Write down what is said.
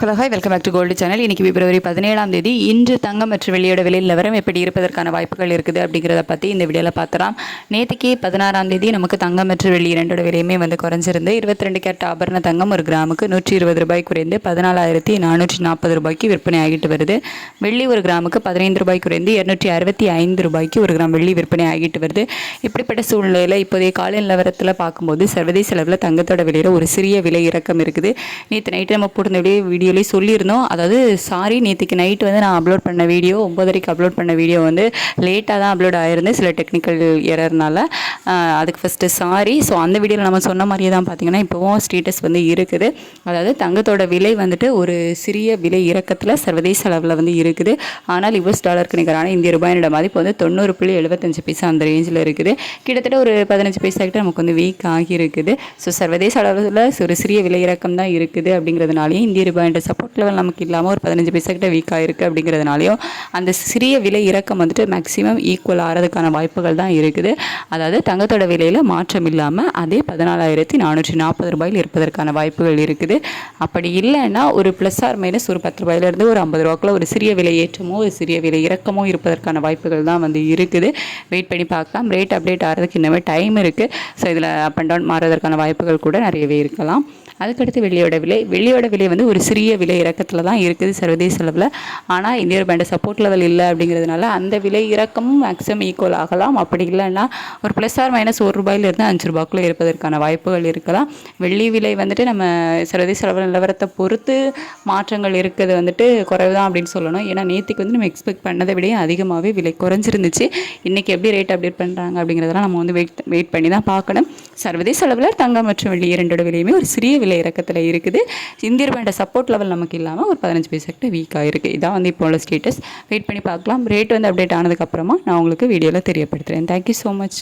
Hello hi welcome back to gold channel. இன்றைக்கி February 17ஆம் தேதி இன்று தங்கம் மற்றும் வெள்ளியோட விலை நிலவரம் எப்படி இருப்பதற்கான வாய்ப்புகள் இருக்குது அப்படிங்கிறத பற்றி இந்த வீடியோவில் பார்த்துலாம். நேற்றுக்கு 16ஆம் தேதி நமக்கு தங்கம் மற்றும் வெள்ளி இரண்டோட விலையுமே குறைஞ்சிருந்து 22 கேரட் ஆபரண தங்கம் ஒரு கிராமுக்கு 120 ரூபாய் குறைந்து 14,440 ரூபாய்க்கு விற்பனை ஆகிட்டு வருது. வெள்ளி ஒரு கிராமுக்கு 15 ரூபாய் குறைந்து 265 ரூபாய்க்கு ஒரு கிராம் வெள்ளி விற்பனை ஆகிட்டு வருது. இப்படிப்பட்ட சூழ்நிலையில் இப்போதைய கால நிலவரத்தில் பார்க்கும்போது சர்வதேச அளவில் தங்கத்தோட விலையில் ஒரு சிறிய விலை இறக்கம் இருக்குது. நேற்று நைட்டு நம்ம போட்டு வீடியோலேயே சொல்லியிருந்தோம். அதாவது நேற்றுக்கு நைட்டு நான் அப்லோட் பண்ண வீடியோ 9:30 அப்லோட் பண்ண வீடியோ லேட்டாக தான் அப்லோட் ஆயிருந்து சில டெக்னிக்கல் எரர்னால. அதுக்கு ஃபஸ்ட்டு ஸோ அந்த வீடியோவில் நம்ம சொன்ன மாதிரியே தான் பார்த்தீங்கன்னா இப்போவும் ஸ்டேட்டஸ் இருக்குது. அதாவது தங்கத்தோட விலை ஒரு சிறிய விலை இறக்கத்தில் சர்வதேச அளவில் இருக்குது. ஆனால் US டாலருக்கு நிகரான இந்திய ரூபாயோட மதிப்பு 90.75 பைசா அந்த ரேஞ்சில் இருக்குது. கிட்டத்தட்ட ஒரு 15 பைசா கிட்ட நமக்கு வீக் ஆகியிருக்குது. ஸோ சர்வதேச அளவில் ஒரு சிறிய விலை இறக்கம் தான் இருக்குது. அப்படிங்கிறதுனாலேயே இந்திய ரூபாய் சப்போர்ட் லெவல் நமக்கு இல்லாமல் ஒரு 15 பைசா கிட்ட வீக் ஆகிருக்கு. அப்படிங்கிறதுனாலையும் அந்த சிறிய விலை இறக்கம் மேக்ஸிமம் ஈக்குவல் ஆகிறதுக்கான வாய்ப்புகள் தான் இருக்குது. அதாவது தங்கத்தோட விலையில் மாற்றம் இல்லாமல் அதே 14,440 ரூபாயில் இருப்பதற்கான வாய்ப்புகள் இருக்குது. அப்படி இல்லைன்னா ஒரு ப்ளஸ் ஆர் மைனஸ் ஒரு 10 ரூபாயிலிருந்து ஒரு 50 ரூபாய்க்குள்ள ஒரு சிறிய விலை ஏற்றமோ ஒரு சிறிய விலை இறக்கமோ இருப்பதற்கான வாய்ப்புகள் தான் இருக்குது. வெயிட் பண்ணி பார்க்கலாம். ரேட் அப்டேட் ஆகிறதுக்கு இன்னுமே டைம் இருக்குது. ஸோ இதில் அப் அண்ட் டவுன் மாறுவதற்கான வாய்ப்புகள் கூட நிறையவே இருக்கலாம். அதுக்கடுத்து வெள்ளியோட விலை ஒரு சிறிய விலை இறக்கத்தில் தான் இருக்குது சர்வதேச அளவில். ஆனால் இந்திய ரூபாயோட சப்போர்ட் லெவல் இல்லை. அப்படிங்கிறதுனால அந்த விலை இறக்கமும் மேக்ஸிமம் ஈக்குவல் ஆகலாம். அப்படி இல்லைன்னா ஒரு ப்ளஸ் ஆர் மைனஸ் ₹1 5 ரூபாய்க்குள்ளே இருப்பதற்கான வாய்ப்புகள் இருக்கலாம். வெள்ளி விலை நம்ம சர்வதேச அளவில் நிலவரத்தை பொறுத்து மாற்றங்கள் இருக்குது குறைவு தான் அப்படின்னு சொல்லணும். ஏன்னா நேற்றுக்கு நம்ம எக்ஸ்பெக்ட் பண்ணதை விட அதிகமாகவே விலை குறைஞ்சிருந்துச்சு. இன்றைக்கி எப்படி ரேட் அப்டேட் பண்ணுறாங்க அப்படிங்கிறதெல்லாம் நம்ம வெயிட் பண்ணி தான் பார்க்கணும். சர்வதேச அளவில் தங்கம் மற்றும் வெள்ளி இரண்டோட விலையுமே ஒரு சிறிய விலை இறக்கத்தில் இருக்குது. இந்திய ரூபாயோட சப்போர்ட் லெவல் நமக்கு இல்லாமல் ஒரு 15 பைசா கிட்ட வீக்காக இருக்குது. இதான் இப்போ உள்ள ஸ்டேட்டஸ். வெயிட் பண்ணி பார்க்கலாம். ரேட் அப்டேட் ஆனதுக்கப்புறமா நான் உங்களுக்கு வீடியோவில் தெரியப்படுத்துகிறேன். Thank you so much.